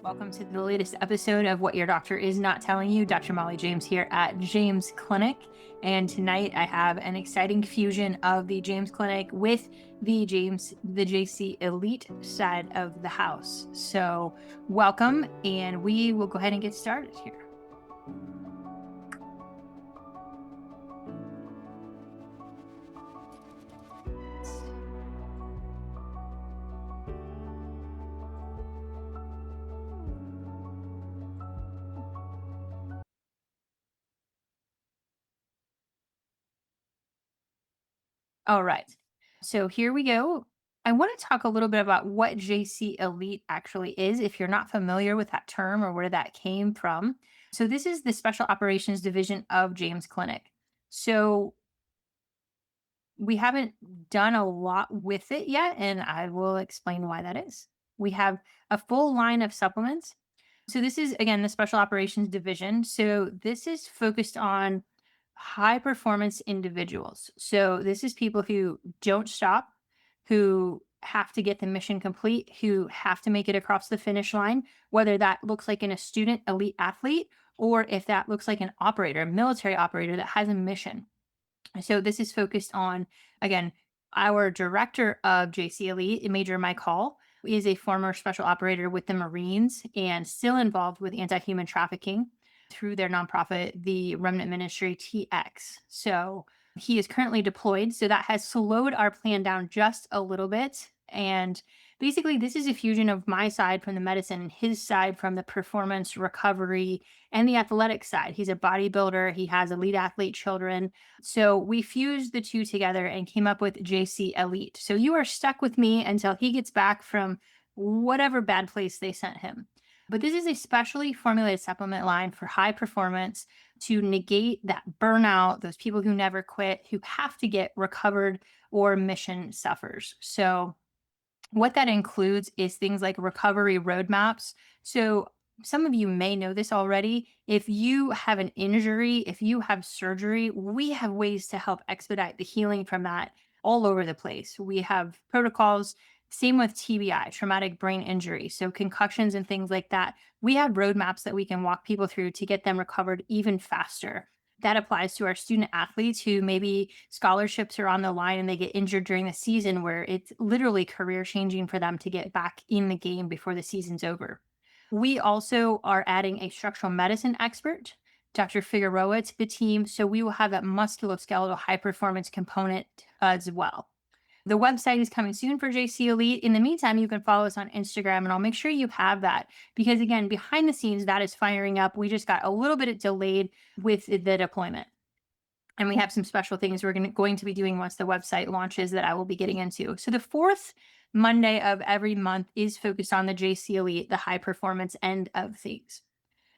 Welcome to the latest episode of What Your Doctor Is Not Telling You. Dr. Mollie James here at James Clinic. And tonight I have an exciting fusion of the James Clinic with the JC Elite side of the house. So, welcome, and we will go ahead and get started here. All right. So here we go. I want to talk a little bit about what JC Elite actually is, if you're not familiar with that term or where that came from. So, this is the Special Operations Division of James Clinic. So, we haven't done a lot with it yet, and I will explain why that is. We have a full line of supplements. So, this is again the Special Operations Division. So, this is focused on high performance individuals. So, this is people who don't stop, who have to get the mission complete, who have to make it across the finish line, whether that looks like in a student elite athlete or if that looks like an operator, a military operator that has a mission. So this is focused on, again, our director of JC Elite, Major Mike Hall, is a former special operator with the Marines and still involved with anti-human trafficking through their nonprofit, the Remnant Ministry TX. So he is currently deployed. So that has slowed our plan down just a little bit. And basically, this is a fusion of my side from the medicine and his side from the performance recovery and the athletic side. He's a bodybuilder, he has elite athlete children. So we fused the two together and came up with JC Elite. So you are stuck with me until he gets back from whatever bad place they sent him. But this is a specially formulated supplement line for high performance to negate that burnout, those people who never quit, who have to get recovered or mission suffers. So what that includes is things like recovery roadmaps. So, some of you may know this already. If you have an injury, if you have surgery, we have ways to help expedite the healing from that all over the place. We have protocols. Same with TBI, traumatic brain injury. So, concussions and things like that. We have roadmaps that we can walk people through to get them recovered even faster. That applies to our student athletes who maybe scholarships are on the line and they get injured during the season, where it's literally career changing for them to get back in the game before the season's over. We also are adding a structural medicine expert, Dr. Figueroa, to the team. So we will have that musculoskeletal high performance component as well. The website is coming soon for JC Elite. In the meantime, you can follow us on Instagram, and I'll make sure you have that because, again, behind the scenes, that is firing up. We just got a little bit delayed with the deployment. And we have some special things we're going to be doing once the website launches that I will be getting into. So, the fourth Monday of every month is focused on the JC Elite, the high performance end of things.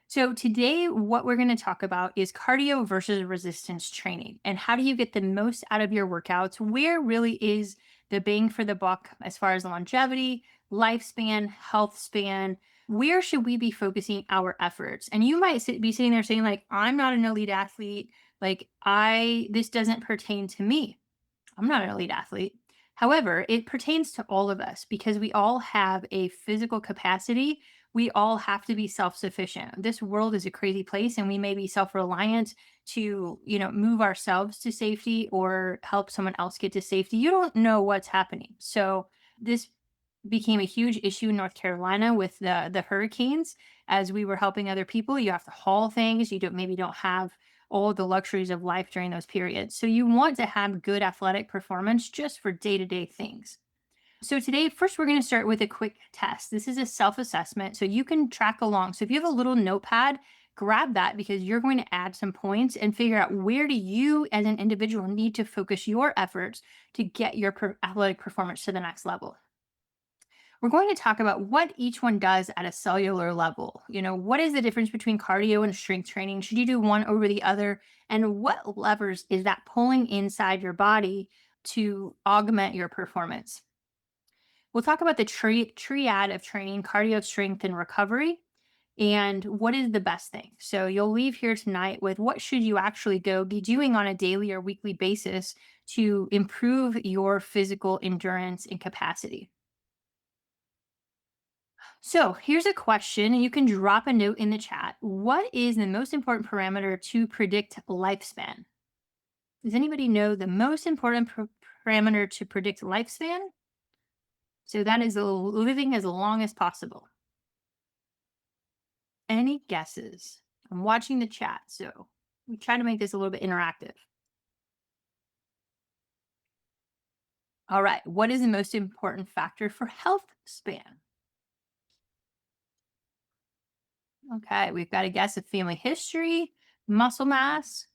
So, today, what we're going to talk about is cardio versus resistance training and how do you get the most out of your workouts? Where really is the bang for the buck as far as longevity, lifespan, health span? Where should we be focusing our efforts? And you might be sitting there saying, like, I'm not an elite athlete. Like, this doesn't pertain to me. I'm not an elite athlete. However, it pertains to all of us because we all have a physical capacity. We all have to be self-sufficient. This world is a crazy place and we may be self-reliant to, move ourselves to safety or help someone else get to safety. You don't know what's happening. So this became a huge issue in North Carolina with the hurricanes as we were helping other people. You have to haul things. You don't have all the luxuries of life during those periods. So you want to have good athletic performance just for day-to-day things. So today, first we're going to start with a quick test. This is a self-assessment so you can track along. So if you have a little notepad, grab that because you're going to add some points and figure out where do you as an individual need to focus your efforts to get your athletic performance to the next level. We're going to talk about what each one does at a cellular level. What is the difference between cardio and strength training? Should you do one over the other? And what levers is that pulling inside your body to augment your performance? We'll talk about the triad of training, cardio, strength, and recovery, and what is the best thing. So you'll leave here tonight with what should you actually go be doing on a daily or weekly basis to improve your physical endurance and capacity. So here's a question, and you can drop a note in the chat. What is the most important parameter to predict lifespan? Does anybody know the most important parameter to predict lifespan? So that is living as long as possible. Any guesses? I'm watching the chat, so we try to make this a little bit interactive. All right. What is the most important factor for health span? Okay. We've got a guess of family history, muscle mass.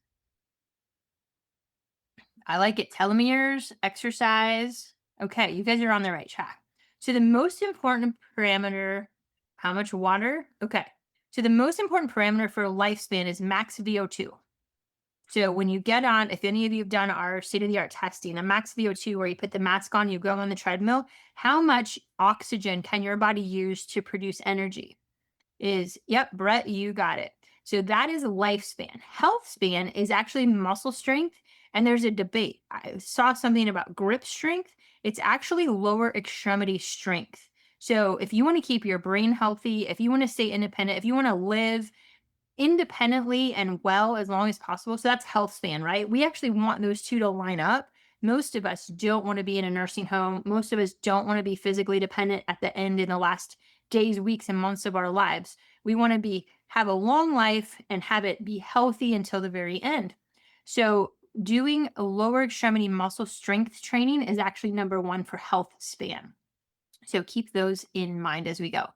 I like it. Telomeres, exercise. Okay. You guys are on the right track. So the most important parameter, how much water? Okay. So the most important parameter for lifespan is max VO2. So when you get on, if any of you have done our state of the art testing, a max VO2 where you put the mask on, you go on the treadmill, how much oxygen can your body use to produce energy? Is, yep, Brett, you got it. So that is lifespan. Health span is actually muscle strength. And there's a debate. I saw something about grip strength. It's actually lower extremity strength. So if you want to keep your brain healthy, if you want to stay independent, if you want to live independently and well as long as possible. So that's health span, right? We actually want those two to line up. Most of us don't want to be in a nursing home. Most of us don't want to be physically dependent at the end in the last days, weeks, and months of our lives. We want to be have a long life and have it be healthy until the very end. So doing a lower extremity muscle strength training is actually number one for health span. So keep those in mind as we go.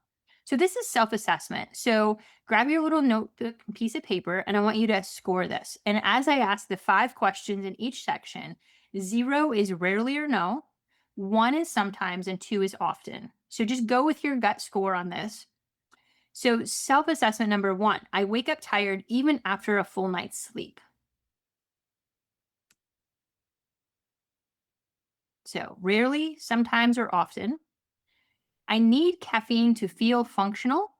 So this is self-assessment. So grab your little notebook and piece of paper, and I want you to score this. And as I ask the 5 questions in each section, 0 is rarely or no, 1 is sometimes, and 2 is often. So just go with your gut score on this. So self-assessment number 1, I wake up tired even after a full night's sleep. So rarely, sometimes, or often. I need caffeine to feel functional.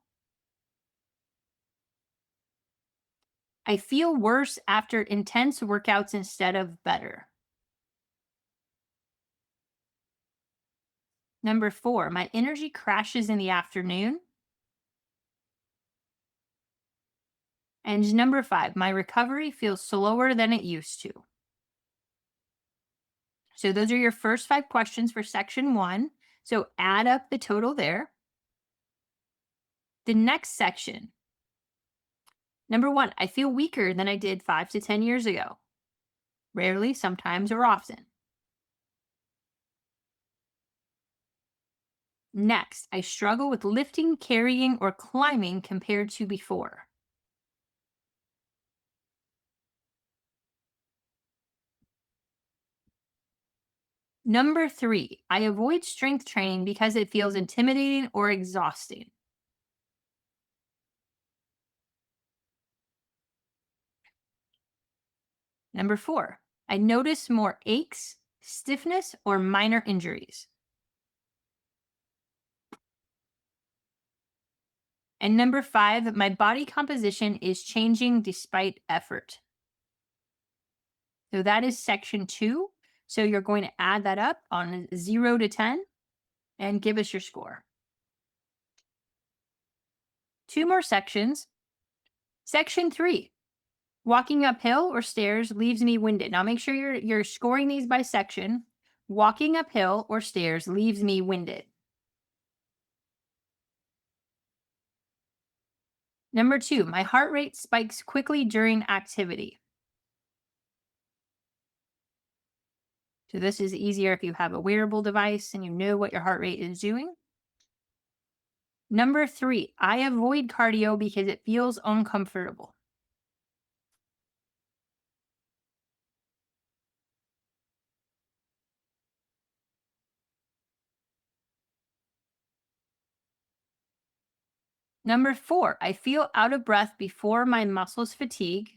I feel worse after intense workouts instead of better. Number 4, my energy crashes in the afternoon. And number 5, my recovery feels slower than it used to. So those are your first 5 questions for section 1. So add up the total there. The next section. Number 1, I feel weaker than I did 5 to 10 years ago. Rarely, sometimes, or often. Next, I struggle with lifting, carrying, or climbing compared to before. Number 3, I avoid strength training because it feels intimidating or exhausting. Number 4, I notice more aches, stiffness, or minor injuries. And number 5, my body composition is changing despite effort. So that is section 2. So you're going to add that up on 0 to 10 and give us your score. 2 more sections. Section 3, walking uphill or stairs leaves me winded. Now make sure you're scoring these by section. Walking uphill or stairs leaves me winded. Number 2, my heart rate spikes quickly during activity. So this is easier if you have a wearable device and you know what your heart rate is doing. Number 3, I avoid cardio because it feels uncomfortable. Number 4, I feel out of breath before my muscles fatigue.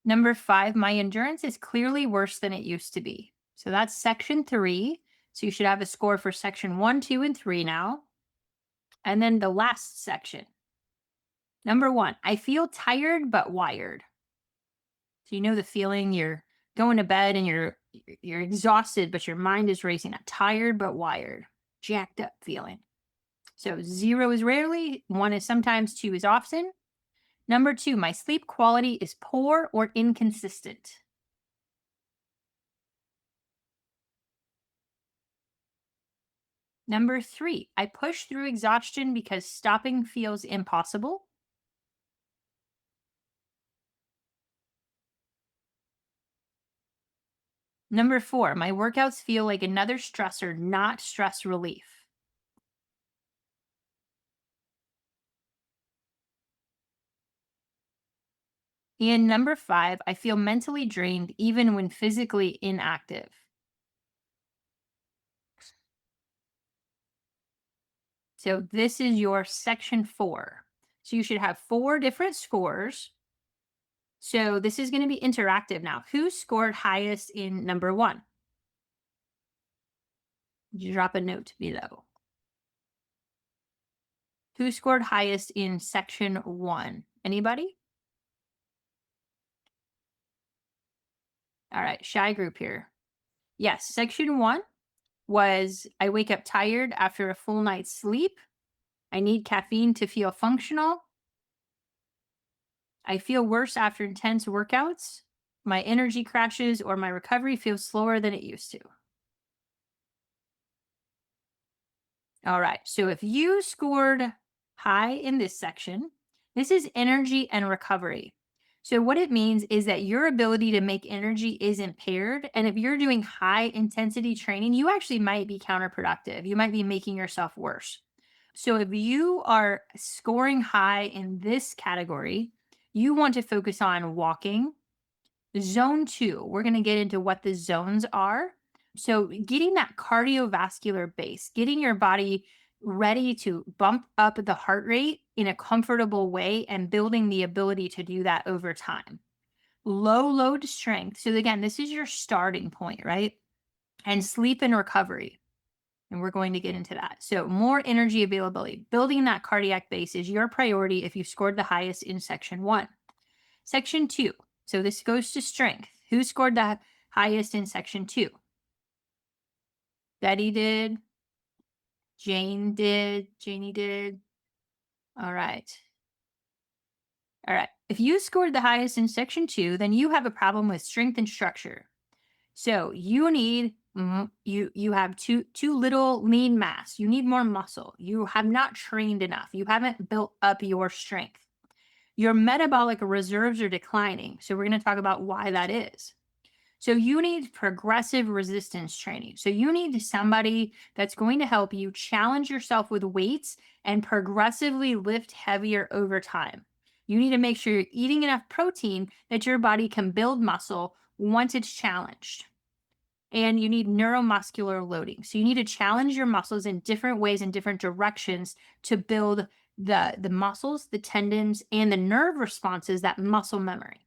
Number 5, my endurance is clearly worse than it used to be. So that's section 3. So you should have a score for section 1, 2, and 3 now. And then the last section. Number 1, I feel tired but wired. So you know the feeling, you're going to bed and you're You're exhausted, but your mind is racing. Not tired, but wired. Jacked up feeling. So 0 is rarely, 1 is sometimes, 2 is often. Number 2, my sleep quality is poor or inconsistent. Number 3, I push through exhaustion because stopping feels impossible. Number 4, my workouts feel like another stressor, not stress relief. And number 5, I feel mentally drained even when physically inactive. So this is your section 4. So you should have 4 different scores. So this is going to be interactive now. Who scored highest in number 1? Drop a note below. Who scored highest in section 1? Anybody? All right, shy group here. Yes, section 1 was I wake up tired after a full night's sleep. I need caffeine to feel functional. I feel worse after intense workouts. My energy crashes or my recovery feels slower than it used to. All right. So if you scored high in this section, this is energy and recovery. So what it means is that your ability to make energy is impaired. And if you're doing high intensity training, you actually might be counterproductive. You might be making yourself worse. So if you are scoring high in this category, you want to focus on walking. Zone 2, we're going to get into what the zones are. So, getting that cardiovascular base, getting your body ready to bump up the heart rate in a comfortable way and building the ability to do that over time. Low load strength. So, again, this is your starting point, right? And sleep and recovery. And we're going to get into that. So, more energy availability. Building that cardiac base is your priority if you scored the highest in section 1. Section 2. So this goes to strength. Who scored the highest in section 2? Betty did. Janie did. All right. All right. If you scored the highest in section 2, then you have a problem with strength and structure. So you need you have too little lean mass. You need more muscle. You have not trained enough. You haven't built up your strength. Your metabolic reserves are declining. So we're going to talk about why that is. So you need progressive resistance training. So you need somebody that's going to help you challenge yourself with weights and progressively lift heavier over time. You need to make sure you're eating enough protein that your body can build muscle once it's challenged. And you need neuromuscular loading. So you need to challenge your muscles in different ways and different directions to build the muscles, the tendons, and the nerve responses, that muscle memory.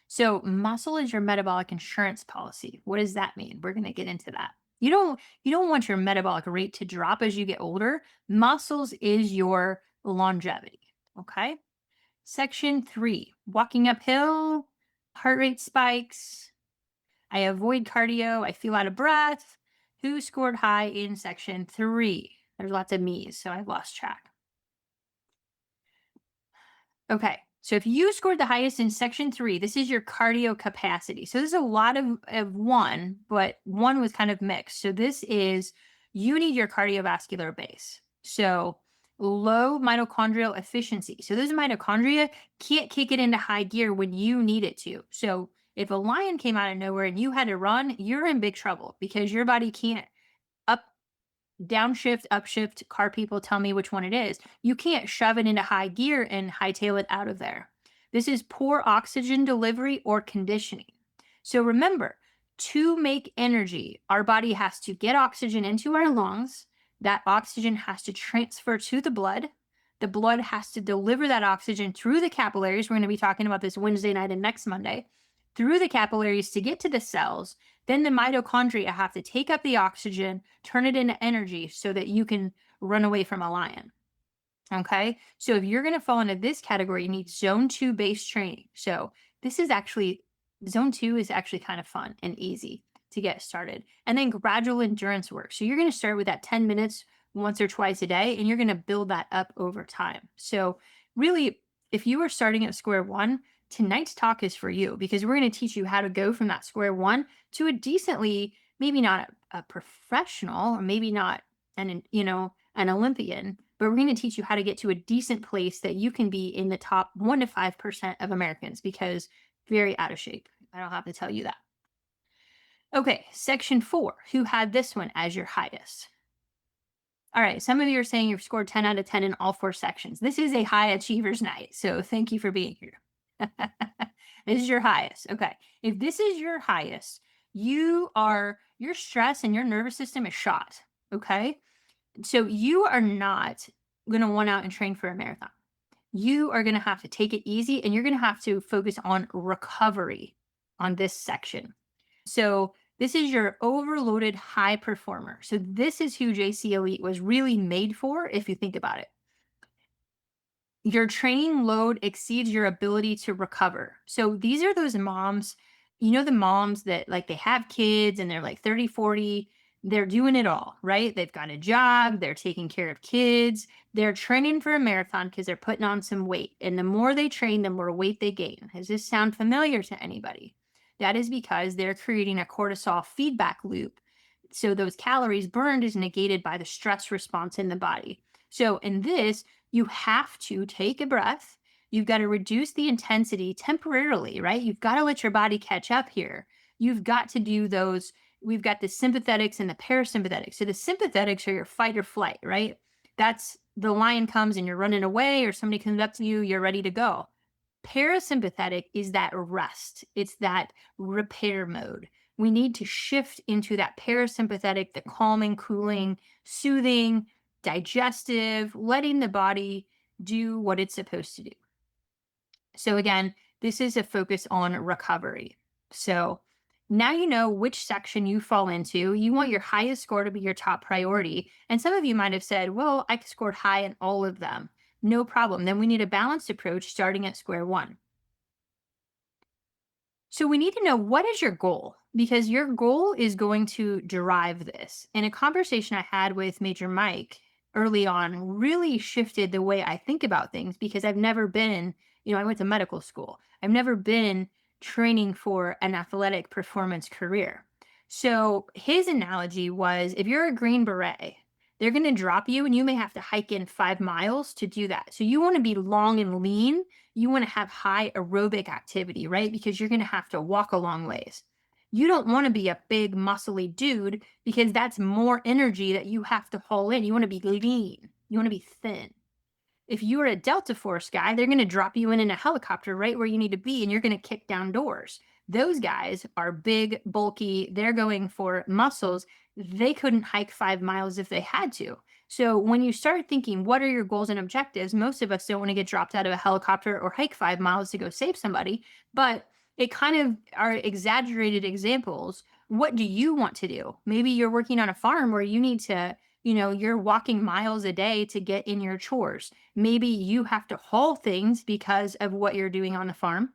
So muscle is your metabolic insurance policy. What does that mean? We're going to get into that. You don't want your metabolic rate to drop as you get older. Muscles is your longevity. Okay? Section 3, walking uphill, heart rate spikes. I avoid cardio, I feel out of breath. Who scored high in section 3? There's lots of me's, so I've lost track. Okay. So if you scored the highest in section 3, this is your cardio capacity. So there's a lot of 1, but 1 was kind of mixed. So this is you need your cardiovascular base. So low mitochondrial efficiency. So those mitochondria can't kick it into high gear when you need it to. So if a lion came out of nowhere and you had to run, you're in big trouble because your body can't up downshift, upshift, car people tell me which one it is. You can't shove it into high gear and hightail it out of there. This is poor oxygen delivery or conditioning. So remember, to make energy, our body has to get oxygen into our lungs. That oxygen has to transfer to the blood. The blood has to deliver that oxygen through the capillaries. We're going to be talking about this Wednesday night and next Monday. Through the capillaries to get to the cells. Then the mitochondria have to take up the oxygen, turn it into energy so that you can run away from a lion. Okay. So if you're going to fall into this category, you need zone 2 base training. So this is actually Zone two is actually kind of fun and easy to get started. And then gradual endurance work. So you're going to start with that 10 minutes once or twice a day, and you're going to build that up over time. So, really, if you are starting at square one, tonight's talk is for you because we're going to teach you how to go from that square one to a decently, maybe not a professional, or maybe not an Olympian, but we're going to teach you how to get to a decent place that you can be in the top 1 to 5% of Americans because very out of shape. I don't have to tell you that. Okay, section four. Who had this one as your highest? All right, some of you are saying you've scored 10 out of 10 in all four sections. This is a high achievers night, so thank you for being here. This is your highest. Okay, if this is your highest, your stress and your nervous system is shot. Okay, so you are not going to want out and train for a marathon. You are going to have to take it easy and you're going to have to focus on recovery on this section. So, this is your overloaded high performer. So, this is who JC Elite was really made for if you think about it. Your training load exceeds your ability to recover. So, these are those moms, the moms that like they have kids and they're like 30, 40, they're doing it all, right? They've got a job, they're taking care of kids, they're training for a marathon because they're putting on some weight. And the more they train, the more weight they gain. Does this sound familiar to anybody? That is because they're creating a cortisol feedback loop. So those calories burned is negated by the stress response in the body. So in this, you have to take a breath. You've got to reduce the intensity temporarily, right? You've got to let your body catch up here. You've got to do those. We've got the sympathetics and the parasympathetics. So the sympathetics are your fight or flight, right? That's the lion comes and you're running away, or somebody comes up to you, you're ready to go. Parasympathetic is that rest, it's that repair mode. We need to shift into that parasympathetic, the calming, cooling, soothing, digestive, letting the body do what it's supposed to do. So, again, this is a focus on recovery. So, now you know which section you fall into. You want your highest score to be your top priority. And some of you might have said, well, I scored high in all of them. No problem. Then we need a balanced approach starting at square one. So we need to know, what is your goal? Because your goal is going to derive this. And a conversation I had with Major Mike early on really shifted the way I think about things because I've never been, I went to medical school. I've never been training for an athletic performance career. So his analogy was, if you're a Green Beret, they're going to drop you and you may have to hike in 5 miles to do that. So you want to be long and lean, you want to have high aerobic activity, right? Because you're going to have to walk a long ways. You don't want to be a big, muscly dude because that's more energy that you have to haul in. You want to be lean, you want to be thin. If you are a Delta Force guy, they're going to drop you in a helicopter right where you need to be and you're going to kick down doors. Those guys are big, bulky, they're going for muscles. They couldn't hike 5 miles if they had to. So when you start thinking, what are your goals and objectives? Most of us don't want to get dropped out of a helicopter or hike 5 miles to go save somebody, but it kind of are exaggerated examples. What do you want to do? Maybe you're working on a farm where you need to, you're walking miles a day to get in your chores. Maybe you have to haul things because of what you're doing on the farm.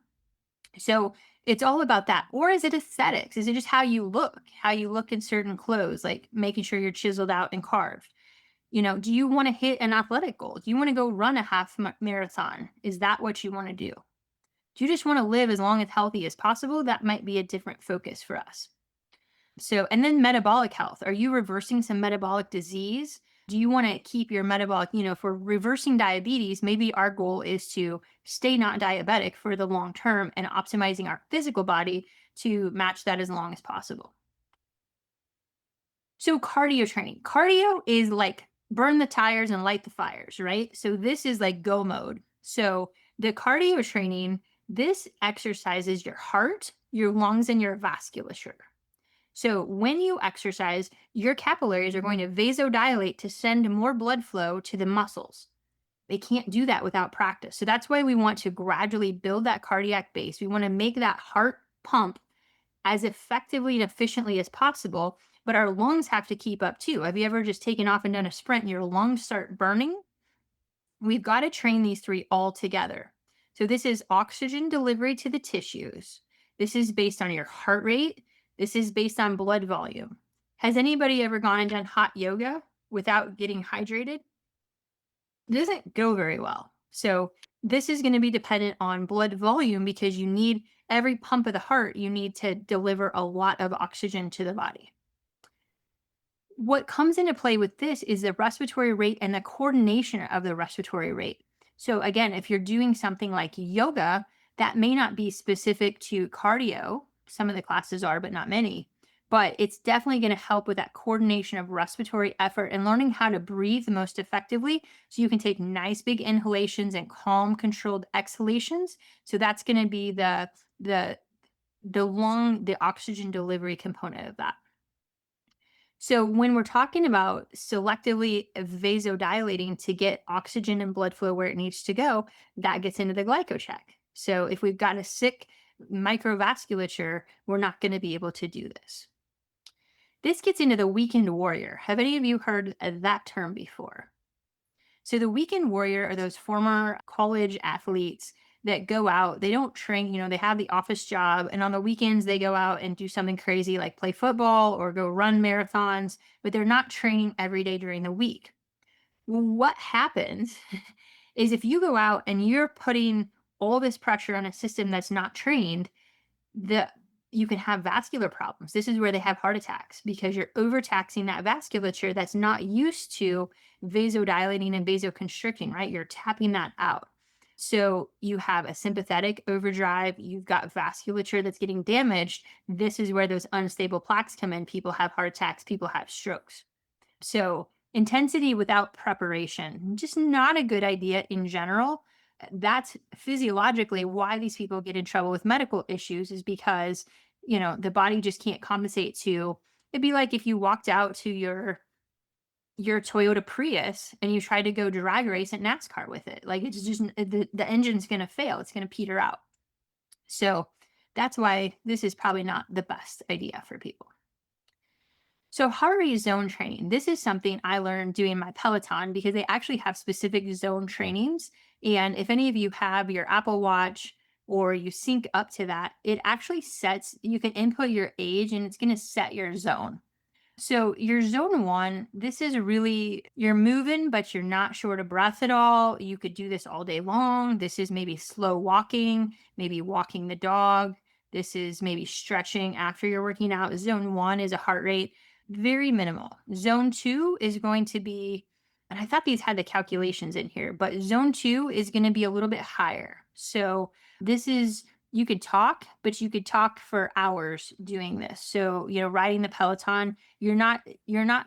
So it's all about that. Or is it aesthetics? Is it just how you look in certain clothes, like making sure you're chiseled out and carved? Do you want to hit an athletic goal? Do you want to go run a marathon? Is that what you want to do? Do you just want to live as long as healthy as possible? That might be a different focus for us. So, and then metabolic health. Are you reversing some metabolic disease? Do you want to keep your metabolic, for reversing diabetes, maybe our goal is to stay not diabetic for the long term and optimizing our physical body to match that as long as possible. So, cardio training. Cardio is like burn the tires and light the fires, right? So, this is like go mode. So, the cardio training, this exercises your heart, your lungs, and your vasculature. So when you exercise, your capillaries are going to vasodilate to send more blood flow to the muscles. They can't do that without practice. So that's why we want to gradually build that cardiac base. We want to make that heart pump as effectively and efficiently as possible, but our lungs have to keep up too. Have you ever just taken off and done a sprint and your lungs start burning? We've got to train these three all together. So this is oxygen delivery to the tissues. This is based on your heart rate. This is based on blood volume. Has anybody ever gone and done hot yoga without getting hydrated? It doesn't go very well. So this is going to be dependent on blood volume because you need every pump of the heart, you need to deliver a lot of oxygen to the body. What comes into play with this is the respiratory rate and the coordination of the respiratory rate. So, again, if you're doing something like yoga, that may not be specific to cardio. Some of the classes are, but not many. But it's definitely going to help with that coordination of respiratory effort and learning how to breathe most effectively. So, you can take nice big inhalations and calm, controlled exhalations. So, that's going to be the the oxygen delivery component of that. So, when we're talking about selectively vasodilating to get oxygen and blood flow where it needs to go, that gets into the glycocheck. So, if we've got a sick microvasculature, we're not going to be able to do this. This gets into the weekend warrior. Have any of you heard of that term before? So the weekend warrior are those former college athletes that go out, they don't train, they have the office job, and on the weekends they go out and do something crazy like play football or go run marathons, but they're not training every day during the week. Well, what happens is if you go out and you're putting all this pressure on a system that's not trained, the you can have vascular problems. This is where they have heart attacks because you're overtaxing that vasculature that's not used to vasodilating and vasoconstricting, right? You're tapping that out. So you have a sympathetic overdrive, you've got vasculature that's getting damaged. This is where those unstable plaques come in. People have heart attacks, people have strokes. So, intensity without preparation, just not a good idea in general. That's physiologically why these people get in trouble with medical issues is because, the body just can't compensate to. It'd be like if you walked out to your Toyota Prius and you tried to go drag race at NASCAR with it. Like it's just the engine's going to fail. It's going to peter out. So, that's why this is probably not the best idea for people. So, heart rate zone training. This is something I learned doing my Peloton because they actually have specific zone trainings. And if any of you have your Apple Watch or you sync up to that, it actually you can input your age and it's going to set your zone. So, your zone one, this is really, you're moving, but you're not short of breath at all. You could do this all day long. This is maybe slow walking, maybe walking the dog. This is maybe stretching after you're working out. Zone one is a heart rate very minimal. Zone two is going to be, and I thought these had the calculations in here, but zone two is going to be a little bit higher. So, this is you could talk, but you could talk for hours doing this. So, riding the Peloton, you're not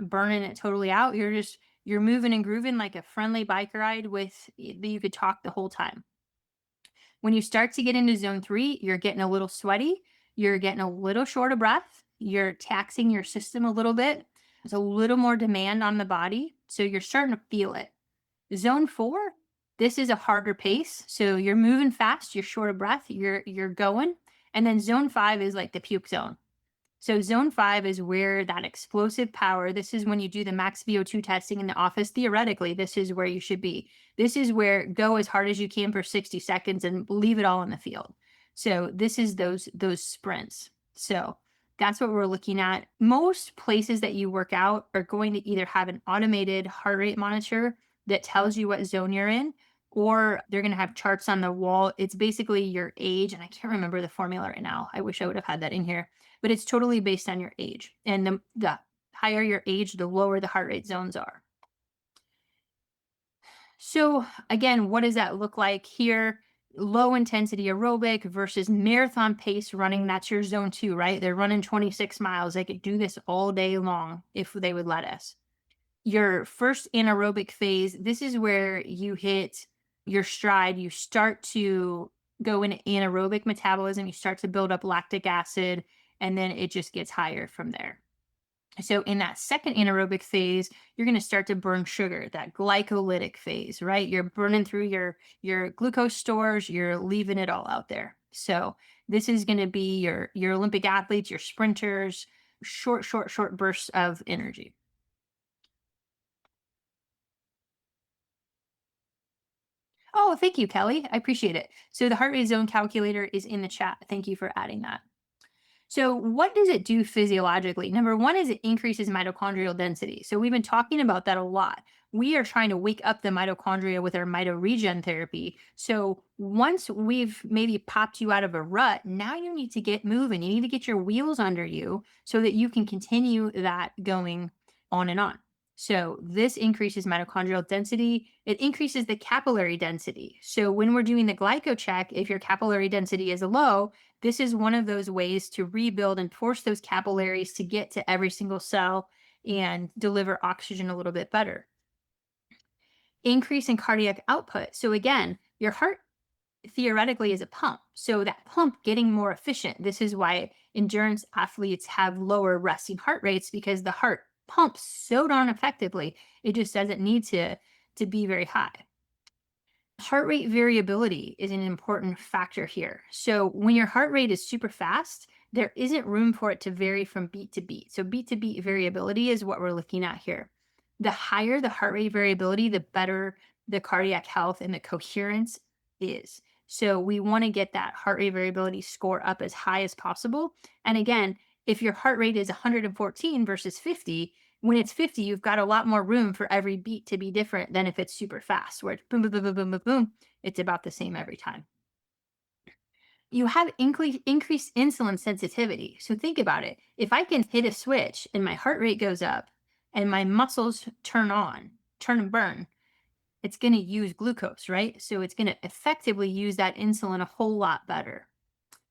burning it totally out. You're moving and grooving like a friendly bike ride with you could talk the whole time. When you start to get into zone three, you're getting a little sweaty, you're getting a little short of breath, you're taxing your system a little bit. There's a little more demand on the body. So you're starting to feel it. Zone four, this is a harder pace. So you're moving fast, you're short of breath, you're going. And then zone five is like the puke zone. So zone five is where that explosive power, this is when you do the max VO2 testing in the office. Theoretically, this is where you should be. This is where go as hard as you can for 60 seconds and leave it all in the field. So this is those sprints. So that's what we're looking at. Most places that you work out are going to either have an automated heart rate monitor that tells you what zone you're in, or they're going to have charts on the wall. It's basically your age. And I can't remember the formula right now. I wish I would have had that in here, but it's totally based on your age. And the higher your age, the lower the heart rate zones are. So, again, what does that look like here? Low intensity aerobic versus marathon pace running. That's your zone two, right? They're running 26 miles. They could do this all day long if they would let us. Your first anaerobic phase, this is where you hit your stride. You start to go into anaerobic metabolism. You start to build up lactic acid, and then it just gets higher from there. So in that second anaerobic phase, you're going to start to burn sugar, that glycolytic phase, right? You're burning through your glucose stores, you're leaving it all out there. So this is going to be your Olympic athletes, your sprinters, short bursts of energy. Oh, thank you, Kelly. I appreciate it. So the heart rate zone calculator is in the chat. Thank you for adding that. So, what does it do physiologically? Number one is it increases mitochondrial density. So, we've been talking about that a lot. We are trying to wake up the mitochondria with our mitoregen therapy. So, once we've maybe popped you out of a rut, now you need to get moving. You need to get your wheels under you so that you can continue that going on and on. So, this increases mitochondrial density. It increases the capillary density. So, when we're doing the glyco check, if your capillary density is low, this is one of those ways to rebuild and force those capillaries to get to every single cell and deliver oxygen a little bit better. Increase in cardiac output. So, again, your heart theoretically is a pump. So, that pump getting more efficient. This is why endurance athletes have lower resting heart rates because the heart pumps so darn effectively. It just doesn't need to be very high. Heart rate variability is an important factor here. So, when your heart rate is super fast, there isn't room for it to vary from beat to beat. So, beat to beat variability is what we're looking at here. The higher the heart rate variability, the better the cardiac health and the coherence is. So, we want to get that heart rate variability score up as high as possible. And again, if your heart rate is 114 versus 50, when it's 50, you've got a lot more room for every beat to be different than if it's super fast, where it's boom, boom, boom, boom, boom, boom, boom. It's about the same every time. You have increased insulin sensitivity. So think about it. If I can hit a switch and my heart rate goes up and my muscles turn on, turn and burn, it's going to use glucose, right? So it's going to effectively use that insulin a whole lot better.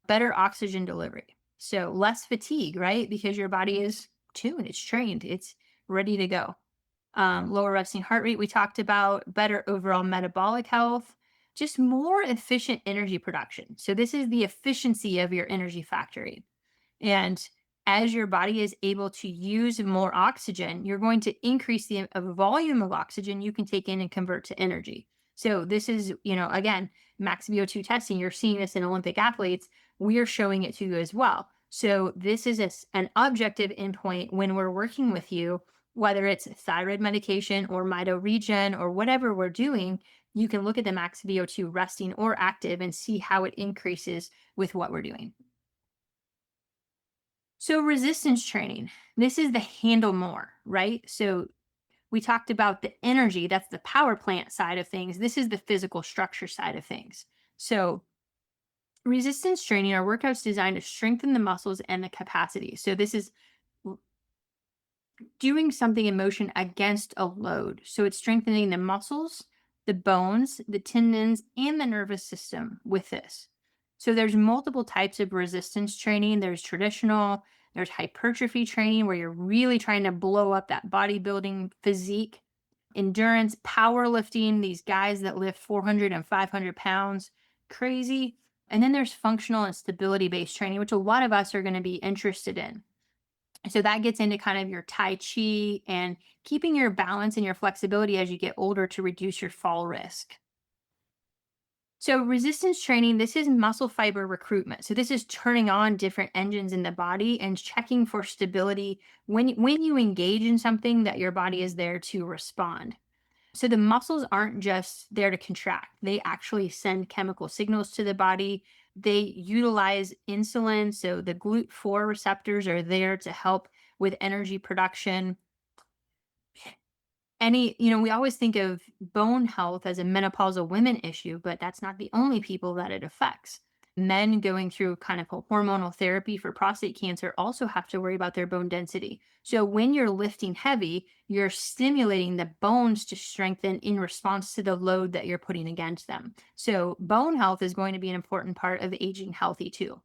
Better oxygen delivery. So less fatigue, right? Because your body is tuned, it's trained, it's ready to go. Lower resting heart rate, we talked about, better overall metabolic health, just more efficient energy production. So, this is the efficiency of your energy factory. And as your body is able to use more oxygen, you're going to increase the volume of oxygen you can take in and convert to energy. So, this is, again, max VO2 testing. You're seeing this in Olympic athletes. We are showing it to you as well. So, this is an objective endpoint when we're working with you, whether it's thyroid medication or mitoregen or whatever we're doing. You can look at the max VO2 resting or active and see how it increases with what we're doing. So, resistance training, this is the handle more, right? So, we talked about the energy, that's the power plant side of things. This is the physical structure side of things. So, resistance training are workouts designed to strengthen the muscles and the capacity. So, this is doing something in motion against a load. So it's strengthening the muscles, the bones, the tendons, and the nervous system with this. So there's multiple types of resistance training. There's traditional, there's hypertrophy training where you're really trying to blow up that bodybuilding physique, endurance, powerlifting, these guys that lift 400 and 500 pounds, crazy. And then there's functional and stability based training, which a lot of us are going to be interested in. So that gets into kind of your Tai Chi and keeping your balance and your flexibility as you get older to reduce your fall risk. So, resistance training, this is muscle fiber recruitment. So, this is turning on different engines in the body and checking for stability when you engage in something that your body is there to respond. So, the muscles aren't just there to contract, they actually send chemical signals to the body. They utilize insulin. So, the GLUT4 receptors are there to help with energy production. We always think of bone health as a menopausal women issue, but that's not the only people that it affects. Men going through kind of a hormonal therapy for prostate cancer also have to worry about their bone density. So when you're lifting heavy, you're stimulating the bones to strengthen in response to the load that you're putting against them. So bone health is going to be an important part of aging healthy too.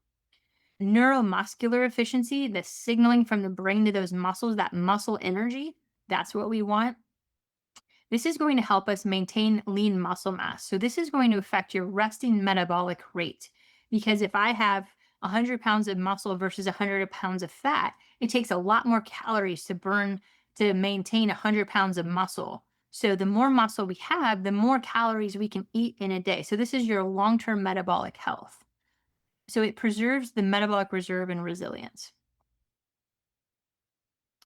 Neuromuscular efficiency, the signaling from the brain to those muscles, that muscle energy, that's what we want. This is going to help us maintain lean muscle mass. So, this is going to affect your resting metabolic rate. Because if I have 100 pounds of muscle versus 100 pounds of fat, it takes a lot more calories to burn to maintain 100 pounds of muscle. So, the more muscle we have, the more calories we can eat in a day. So, this is your long term metabolic health. So, it preserves the metabolic reserve and resilience.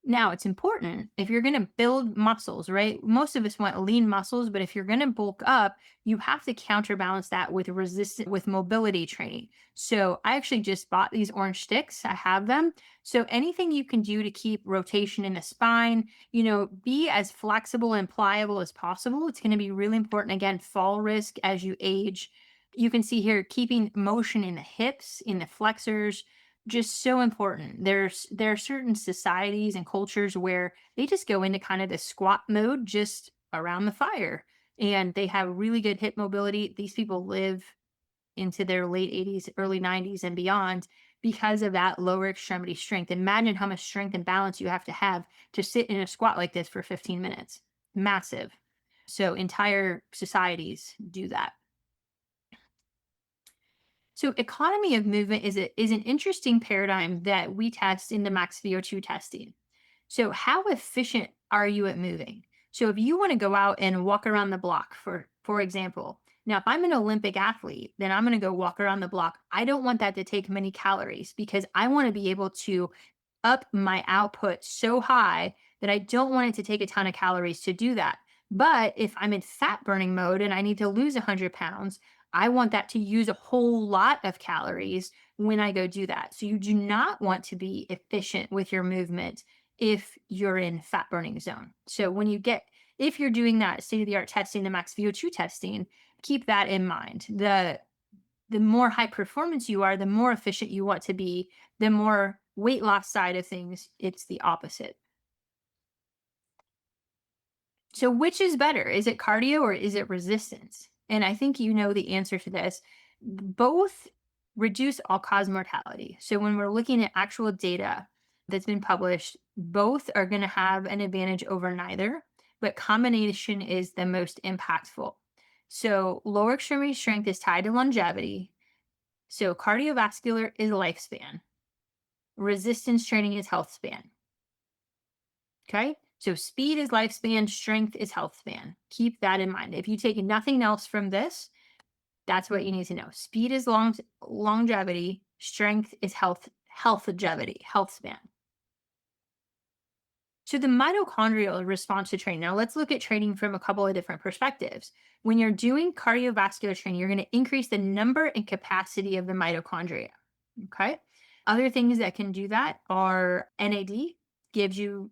Now, it's important if you're going to build muscles, right? Most of us want lean muscles, but if you're going to bulk up, you have to counterbalance that with with mobility training. So, I actually just bought these orange sticks. I have them. So, anything you can do to keep rotation in the spine, be as flexible and pliable as possible. It's going to be really important. Again, fall risk as you age. You can see here keeping motion in the hips, in the flexors, just so important. There are certain societies and cultures where they just go into kind of the squat mode just around the fire, and they have really good hip mobility. These people live into their late 80s, early 90s and beyond because of that lower extremity strength. Imagine how much strength and balance you have to sit in a squat like this for 15 minutes. Massive. So entire societies do that. So economy of movement is an interesting paradigm that we test in the max VO2 testing. So how efficient are you at moving? So if you want to go out and walk around the block, for example, now if I'm an Olympic athlete, then I'm going to go walk around the block. I don't want that to take many calories because I want to be able to up my output so high that I don't want it to take a ton of calories to do that. But if I'm in fat burning mode and I need to lose 100 pounds, I want that to use a whole lot of calories when I go do that. So you do not want to be efficient with your movement if you're in fat burning zone. So if you're doing that state of the art testing, the max VO2 testing, keep that in mind. The more high performance you are, the more efficient you want to be. The more weight loss side of things, it's the opposite. So, which is better? Is it cardio or is it resistance? And I think you know the answer to this. Both reduce all cause mortality. So, when we're looking at actual data that's been published, both are going to have an advantage over neither, but combination is the most impactful. So, lower extremity strength is tied to longevity. So, cardiovascular is lifespan, resistance training is health span. Okay. So speed is lifespan, strength is health span. Keep that in mind. If you take nothing else from this, that's what you need to know. Speed is longevity, strength is longevity, health span. So the mitochondrial response to training. Now let's look at training from a couple of different perspectives. When you're doing cardiovascular training, you're going to increase the number and capacity of the mitochondria. Okay. Other things that can do that are NAD gives you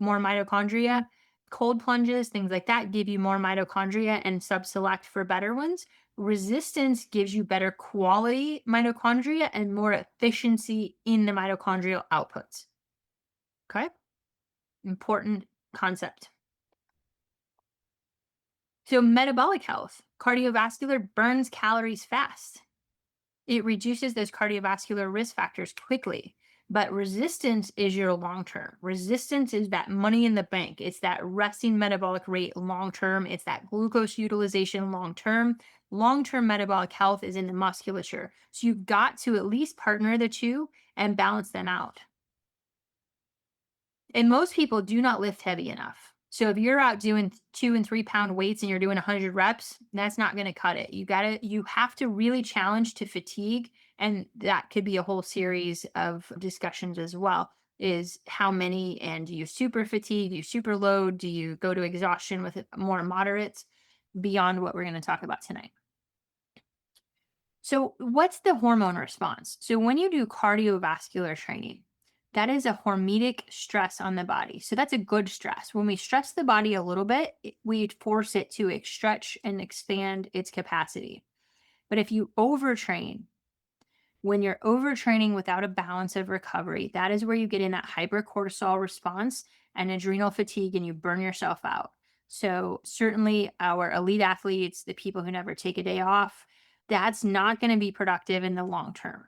more mitochondria. Cold plunges, things like that, give you more mitochondria and subselect for better ones. Resistance gives you better quality mitochondria and more efficiency in the mitochondrial outputs. Okay, important concept. So, metabolic health, cardiovascular burns calories fast. It reduces those cardiovascular risk factors quickly. But resistance is your long term. Resistance is that money in the bank. It's that resting metabolic rate long term. It's that glucose utilization long term. Long term metabolic health is in the musculature. So you've got to at least partner the two and balance them out. And most people do not lift heavy enough. So if you're out doing 2 and 3 pound weights and you're doing 100 reps, that's not going to cut it. You have to really challenge to fatigue. And that could be a whole series of discussions as well. Is how many, and do you super fatigue? Do you super load? Do you go to exhaustion with more moderates beyond what we're going to talk about tonight? So, what's the hormone response? So, when you do cardiovascular training, that is a hormetic stress on the body. So, that's a good stress. When we stress the body a little bit, we force it to stretch and expand its capacity. But if you overtrain, when you're overtraining without a balance of recovery, that is where you get in that hypercortisol response and adrenal fatigue and you burn yourself out. So, certainly, our elite athletes, the people who never take a day off, that's not going to be productive in the long term.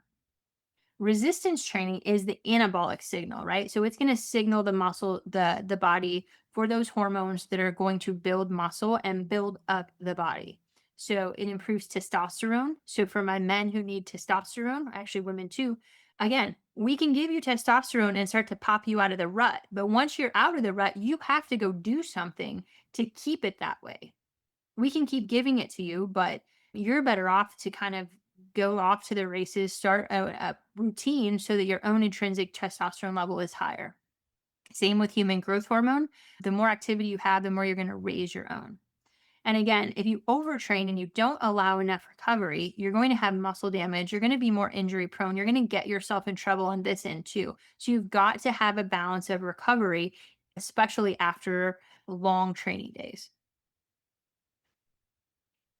Resistance training is the anabolic signal, right? So it's going to signal the muscle, the body for those hormones that are going to build muscle and build up the body. So it improves testosterone. So for my men who need testosterone, actually women too, again, we can give you testosterone and start to pop you out of the rut. But once you're out of the rut, you have to go do something to keep it that way. We can keep giving it to you, but you're better off to kind of go off to the races, start a routine so that your own intrinsic testosterone level is higher. Same with human growth hormone. The more activity you have, the more you're going to raise your own. And again, if you overtrain and you don't allow enough recovery, you're going to have muscle damage. You're going to be more injury prone. You're going to get yourself in trouble on this end too. So you've got to have a balance of recovery, especially after long training days.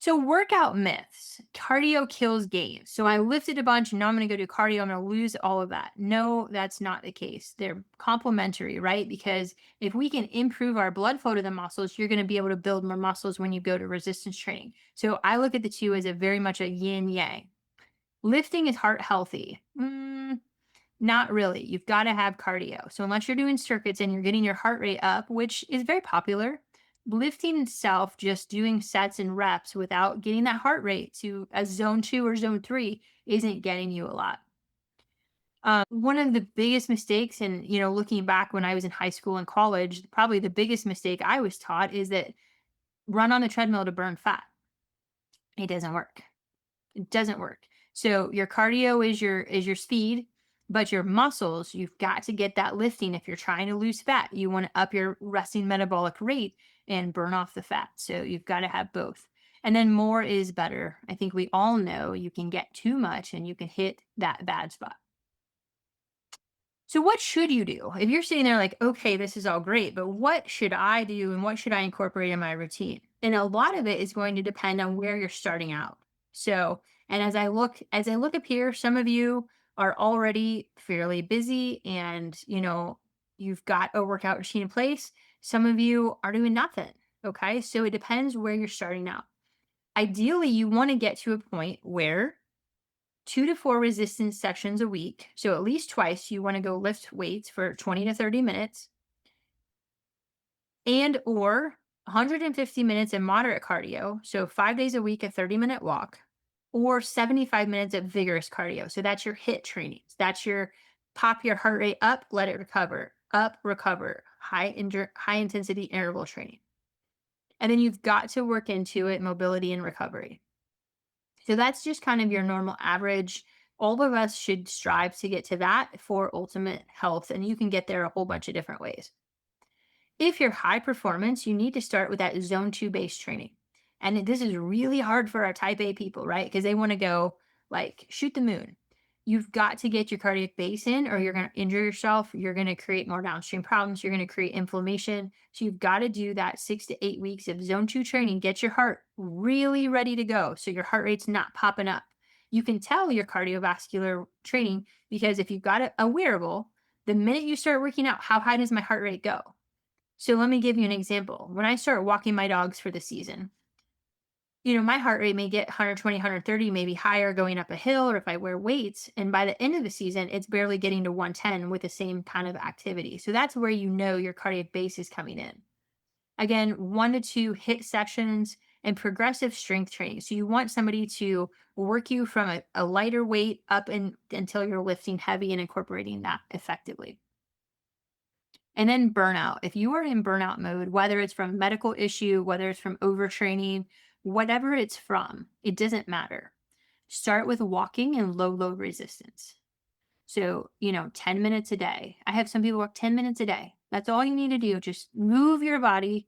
So, workout myths. Cardio kills gains. So, I lifted a bunch and now I'm going to go do cardio. I'm going to lose all of that. No, that's not the case. They're complementary, right? Because if we can improve our blood flow to the muscles, you're going to be able to build more muscles when you go to resistance training. So, I look at the two as a very much a yin yang. Lifting is heart healthy. Not really. You've got to have cardio. So, unless you're doing circuits and you're getting your heart rate up, which is very popular, lifting itself, just doing sets and reps without getting that heart rate to a zone 2 or zone 3 isn't getting you a lot. One of the biggest mistakes, and looking back when I was in high school and college, probably the biggest mistake I was taught is that run on the treadmill to burn fat. It doesn't work. It doesn't work. So your cardio is your speed, but your muscles, you've got to get that lifting. If you're trying to lose fat, you want to up your resting metabolic rate and burn off the fat. So you've got to have both. And then more is better. I think we all know you can get too much and you can hit that bad spot. So, what should you do? If you're sitting there like, okay, this is all great, but what should I do and what should I incorporate in my routine? And a lot of it is going to depend on where you're starting out. So, and as I look up here, some of you are already fairly busy and you've got a workout routine in place. Some of you are doing nothing. Okay. So it depends where you're starting out. Ideally, you want to get to a point where 2 to 4 resistance sessions a week. So at least twice you want to go lift weights for 20 to 30 minutes and or 150 minutes of moderate cardio. So 5 days a week, a 30-minute walk or 75 minutes of vigorous cardio. So that's your HIIT trainings. That's your pop your heart rate up, let it recover, up, recover, high intensity interval training. And then you've got to work into it mobility and recovery. So that's just kind of your normal average. All of us should strive to get to that for ultimate health, and you can get there a whole bunch of different ways. If you're high performance, you need to start with that zone 2 base training. And this is really hard for our type A people, right? Because they want to go like shoot the moon. You've got to get your cardiac base in, or you're going to injure yourself. You're going to create more downstream problems. You're going to create inflammation. So you've got to do that 6 to 8 weeks of zone 2 training. Get your heart really ready to go. So your heart rate's not popping up. You can tell your cardiovascular training because if you've got a wearable, the minute you start working out, how high does my heart rate go? So let me give you an example. When I start walking my dogs for the season, my heart rate may get 120, 130, maybe higher going up a hill, or if I wear weights. And by the end of the season, it's barely getting to 110 with the same kind of activity. So that's where your cardiac base is coming in. Again, 1 to 2 HIIT sessions and progressive strength training. So you want somebody to work you from a lighter weight up until you're lifting heavy and incorporating that effectively. And then burnout. If you are in burnout mode, whether it's from medical issue, whether it's from overtraining, whatever it's from, it doesn't matter. Start with walking and low resistance. So, 10 minutes a day. I have some people work 10 minutes a day. That's all you need to do. Just move your body,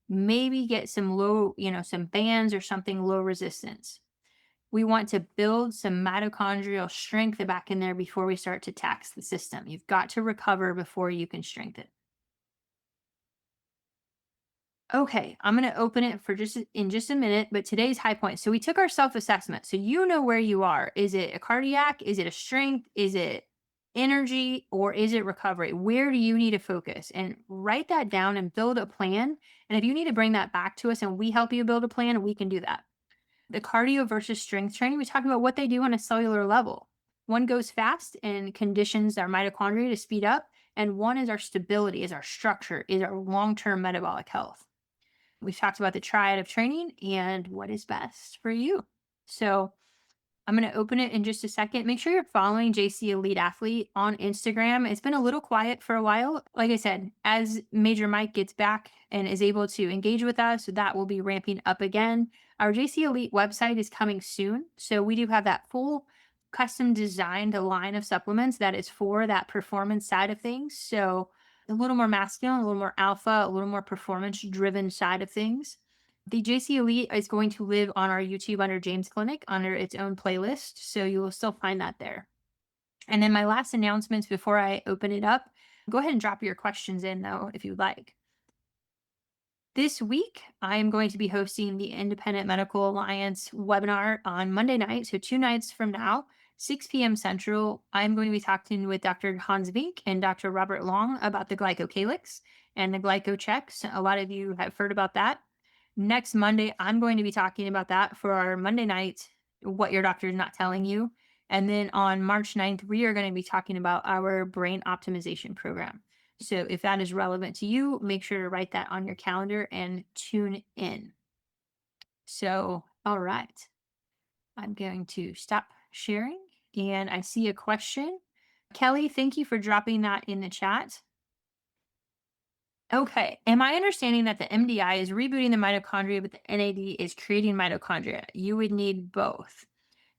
maybe get some some bands or something low resistance. We want to build some mitochondrial strength back in there before we start to tax the system. You've got to recover before you can strengthen. Okay, I'm going to open it for just a minute, but today's high point. So we took our self-assessment. So you know where you are. Is it a cardiac? Is it a strength? Is it energy or is it recovery? Where do you need to focus? And write that down and build a plan. And if you need to bring that back to us and we help you build a plan, we can do that. The cardio versus strength training, we talk about what they do on a cellular level. One goes fast and conditions our mitochondria to speed up, and one is our stability, is our structure, is our long-term metabolic health. We've talked about the triad of training and what is best for you. So I'm going to open it in just a second. Make sure you're following JC Elite Athlete on Instagram. It's been a little quiet for a while. Like I said, as Major Mike gets back and is able to engage with us, that will be ramping up again. Our JC Elite website is coming soon. So we do have that full custom designed line of supplements that is for that performance side of things. So a little more masculine, a little more alpha, a little more performance driven side of things. The JC Elite is going to live on our YouTube under James Clinic under its own playlist. So you will still find that there. And then my last announcements before I open it up, go ahead and drop your questions in though, if you'd like. This week, I am going to be hosting the Independent Medical Alliance webinar on Monday night. So, 2 nights from now, 6 p.m. Central. I'm going to be talking with Dr. Hans Vink and Dr. Robert Long about the glycocalyx and the glycochecks. A lot of you have heard about that. Next Monday, I'm going to be talking about that for our Monday night, what your doctor is not telling you. And then on March 9th, we are going to be talking about our brain optimization program. So if that is relevant to you, make sure to write that on your calendar and tune in. So, all right, I'm going to stop sharing. And I see a question. Kelly, thank you for dropping that in the chat. Okay. Am I understanding that the MDI is rebooting the mitochondria, but the NAD is creating mitochondria? You would need both.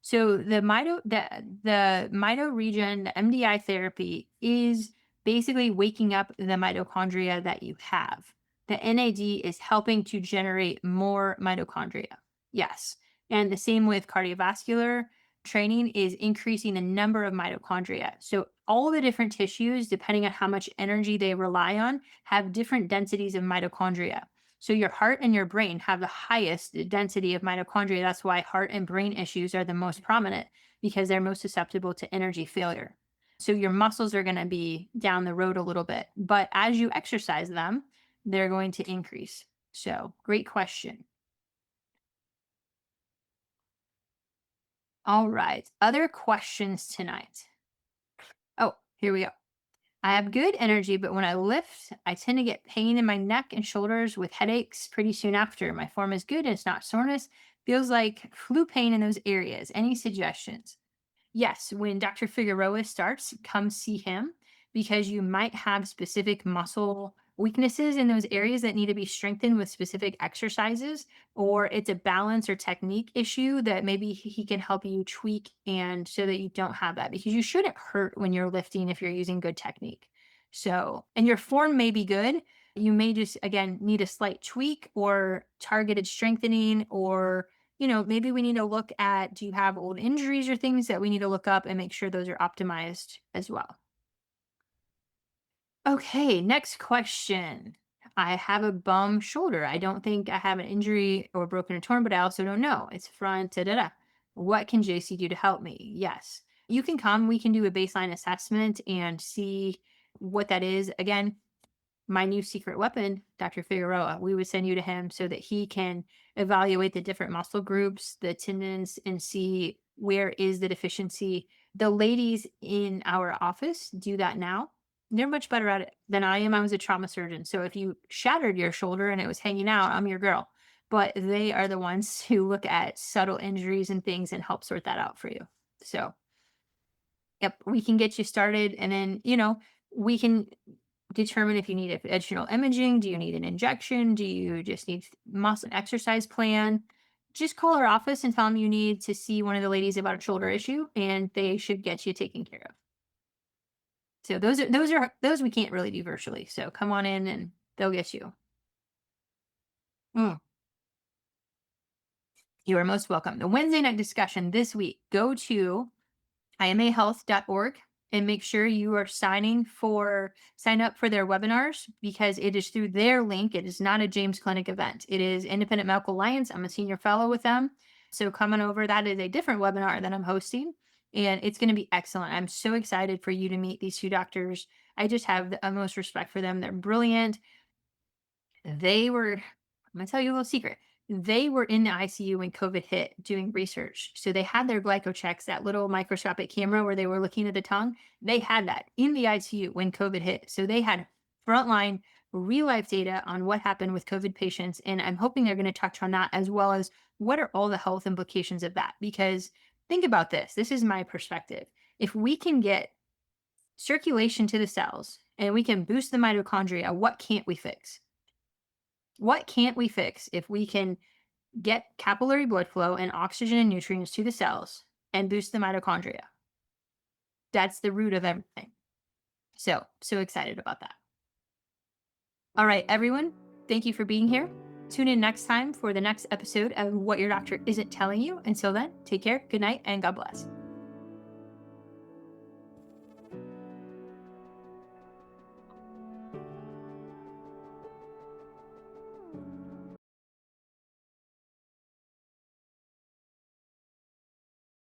So the mito region, the MDI therapy is basically waking up the mitochondria that you have. The NAD is helping to generate more mitochondria. Yes. And the same with cardiovascular training is increasing the number of mitochondria. So all the different tissues, depending on how much energy they rely on, have different densities of mitochondria. So your heart and your brain have the highest density of mitochondria. That's why heart and brain issues are the most prominent because they're most susceptible to energy failure. So your muscles are going to be down the road a little bit, but as you exercise them, they're going to increase. So great question. All right. Other questions tonight. Oh, here we go. I have good energy, but when I lift, I tend to get pain in my neck and shoulders with headaches pretty soon after. My form is good and it's not soreness. Feels like flu pain in those areas. Any suggestions? Yes, when Dr. Figueroa starts, come see him because you might have specific muscle weaknesses in those areas that need to be strengthened with specific exercises, or it's a balance or technique issue that maybe he can help you tweak and so that you don't have that because you shouldn't hurt when you're lifting if you're using good technique. So, and your form may be good. You may just, again, need a slight tweak or targeted strengthening or maybe we need to look at do you have old injuries or things that we need to look up and make sure those are optimized as well. Okay, next question. I have a bum shoulder. I don't think I have an injury or broken or torn, but I also don't know. It's front, da da da. What can JC do to help me? Yes, you can come. We can do a baseline assessment and see what that is. Again, my new secret weapon, Dr. Figueroa, we would send you to him so that he can evaluate the different muscle groups, the tendons, and see where is the deficiency. The ladies in our office do that now. They're much better at it than I am. I was a trauma surgeon. So if you shattered your shoulder and it was hanging out, I'm your girl. But they are the ones who look at subtle injuries and things and help sort that out for you. So, yep, we can get you started. And then, we can determine if you need additional imaging. Do you need an injection? Do you just need muscle exercise plan? Just call our office and tell them you need to see one of the ladies about a shoulder issue, and they should get you taken care of. So those we can't really do virtually. So come on in and they'll get you. Mm, you are most welcome. The Wednesday night discussion this week. Go to imahealth.org and make sure you are sign up for their webinars because it is through their link. It is not a James Clinic event. It is Independent Medical Alliance. I'm a senior fellow with them. So coming over, that is a different webinar that I'm hosting and it's going to be excellent. I'm so excited for you to meet these two doctors. I just have the utmost respect for them. They're brilliant. I'm going to tell you a little secret. They were in the ICU when COVID hit doing research. So they had their glycochecks, that little microscopic camera where they were looking at the tongue. They had that in the ICU when COVID hit. So they had frontline real life data on what happened with COVID patients. And I'm hoping they're going to touch on that as well as what are all the health implications of that. Because think about this. This is my perspective. If we can get circulation to the cells and we can boost the mitochondria, what can't we fix? What can't we fix if we can get capillary blood flow and oxygen and nutrients to the cells and boost the mitochondria? That's the root of everything. So excited about that. All right, everyone, thank you for being here. Tune in next time for the next episode of What Your Doctor Isn't Telling You. Until then, take care, good night, and God bless.